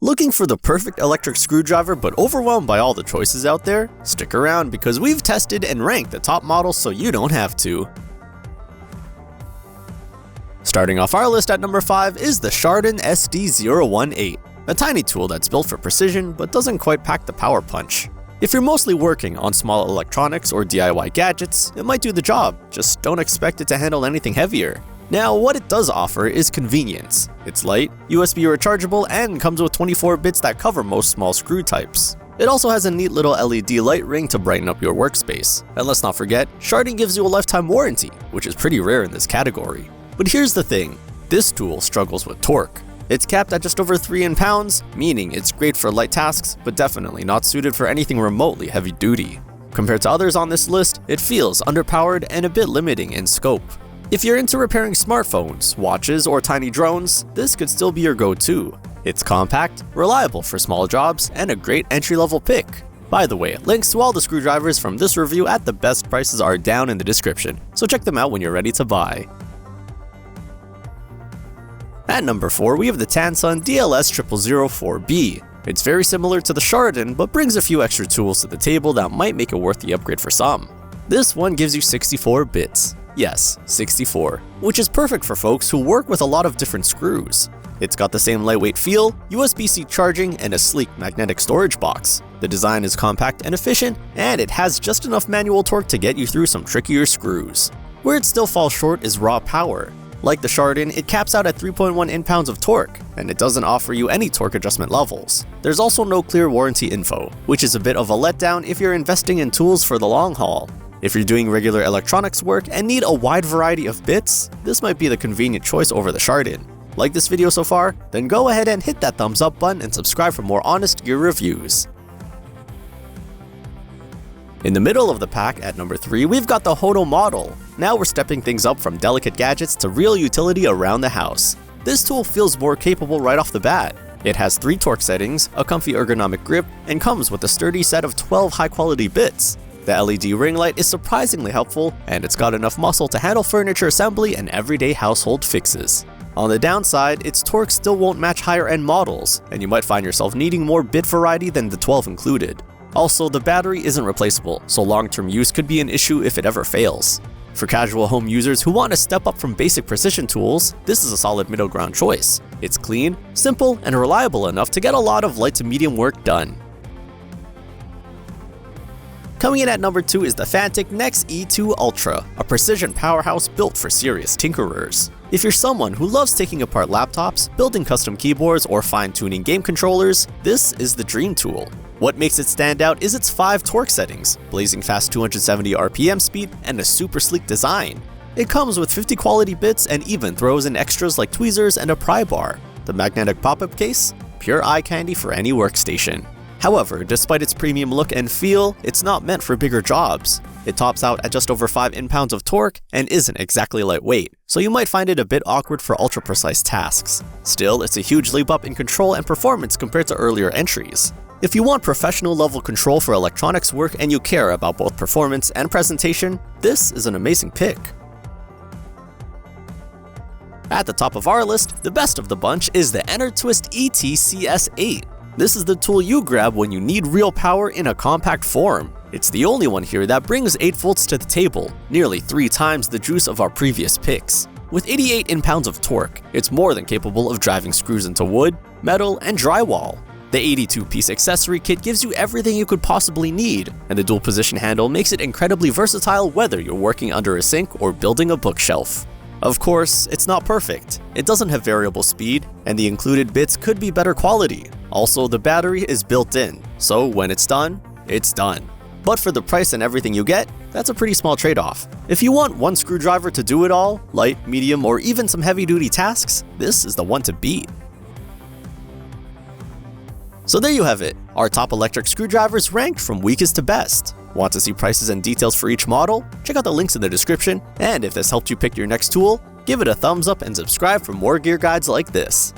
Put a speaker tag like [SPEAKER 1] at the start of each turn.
[SPEAKER 1] Looking for the perfect electric screwdriver but overwhelmed by all the choices out there? Stick around because we've tested and ranked the top models so you don't have to. Starting off our list at number 5 is the Sharden SD018, a tiny tool that's built for precision but doesn't quite pack the power punch. If you're mostly working on small electronics or DIY gadgets, it might do the job, just don't expect it to handle anything heavier. Now, what it does offer is convenience. It's light, USB rechargeable, and comes with 24 bits that cover most small screw types. It also has a neat little LED light ring to brighten up your workspace. And let's not forget, Sharden gives you a lifetime warranty, which is pretty rare in this category. But here's the thing, this tool struggles with torque. It's capped at just over 3 pounds, meaning it's great for light tasks, but definitely not suited for anything remotely heavy duty. Compared to others on this list, it feels underpowered and a bit limiting in scope. If you're into repairing smartphones, watches, or tiny drones, this could still be your go-to. It's compact, reliable for small jobs, and a great entry-level pick. By the way, links to all the screwdrivers from this review at the best prices are down in the description, so check them out when you're ready to buy. At number 4, we have the TanSon DLS0004B. It's very similar to the Sharden, but brings a few extra tools to the table that might make it worth the upgrade for some. This one gives you 64 bits. Yes, 64, which is perfect for folks who work with a lot of different screws. It's got the same lightweight feel, USB-C charging, and a sleek magnetic storage box. The design is compact and efficient, and it has just enough manual torque to get you through some trickier screws. Where it still falls short is raw power. Like the Sharden, it caps out at 3.1 pounds of torque, and it doesn't offer you any torque adjustment levels. There's also no clear warranty info, which is a bit of a letdown if you're investing in tools for the long haul. If you're doing regular electronics work and need a wide variety of bits, this might be the convenient choice over the Sharden. Like this video so far? Then go ahead and hit that thumbs up button and subscribe for more honest gear reviews. In the middle of the pack at number 3, we've got the HOTO model. Now we're stepping things up from delicate gadgets to real utility around the house. This tool feels more capable right off the bat. It has 3 torque settings, a comfy ergonomic grip, and comes with a sturdy set of 12 high-quality bits. The LED ring light is surprisingly helpful, and it's got enough muscle to handle furniture assembly and everyday household fixes. On the downside, its torque still won't match higher-end models, and you might find yourself needing more bit variety than the 12 included. Also, the battery isn't replaceable, so long-term use could be an issue if it ever fails. For casual home users who want to step up from basic precision tools, this is a solid middle ground choice. It's clean, simple, and reliable enough to get a lot of light to medium work done. Coming in at number 2 is the Fanttik NEX E2 Ultra, a precision powerhouse built for serious tinkerers. If you're someone who loves taking apart laptops, building custom keyboards, or fine-tuning game controllers, this is the dream tool. What makes it stand out is its 5 torque settings, blazing fast 270 RPM speed, and a super sleek design. It comes with 50 quality bits and even throws in extras like tweezers and a pry bar. The magnetic pop-up case? Pure eye candy for any workstation. However, despite its premium look and feel, it's not meant for bigger jobs. It tops out at just over 5 pounds of torque and isn't exactly lightweight, so you might find it a bit awkward for ultra-precise tasks. Still, it's a huge leap up in control and performance compared to earlier entries. If you want professional level control for electronics work and you care about both performance and presentation, this is an amazing pick. At the top of our list, the best of the bunch is the ENERTWIST ETCS8. This is the tool you grab when you need real power in a compact form. It's the only one here that brings 8 volts to the table, nearly 3 times the juice of our previous picks. With 88 pounds of torque, it's more than capable of driving screws into wood, metal, and drywall. The 82-piece accessory kit gives you everything you could possibly need, and the dual position handle makes it incredibly versatile whether you're working under a sink or building a bookshelf. Of course, it's not perfect. It doesn't have variable speed, and the included bits could be better quality. Also, the battery is built in, so when it's done, it's done. But for the price and everything you get, that's a pretty small trade-off. If you want one screwdriver to do it all, light, medium, or even some heavy-duty tasks, this is the one to beat. So there you have it, our top electric screwdrivers ranked from weakest to best. Want to see prices and details for each model? Check out the links in the description, and if this helped you pick your next tool, give it a thumbs up and subscribe for more gear guides like this.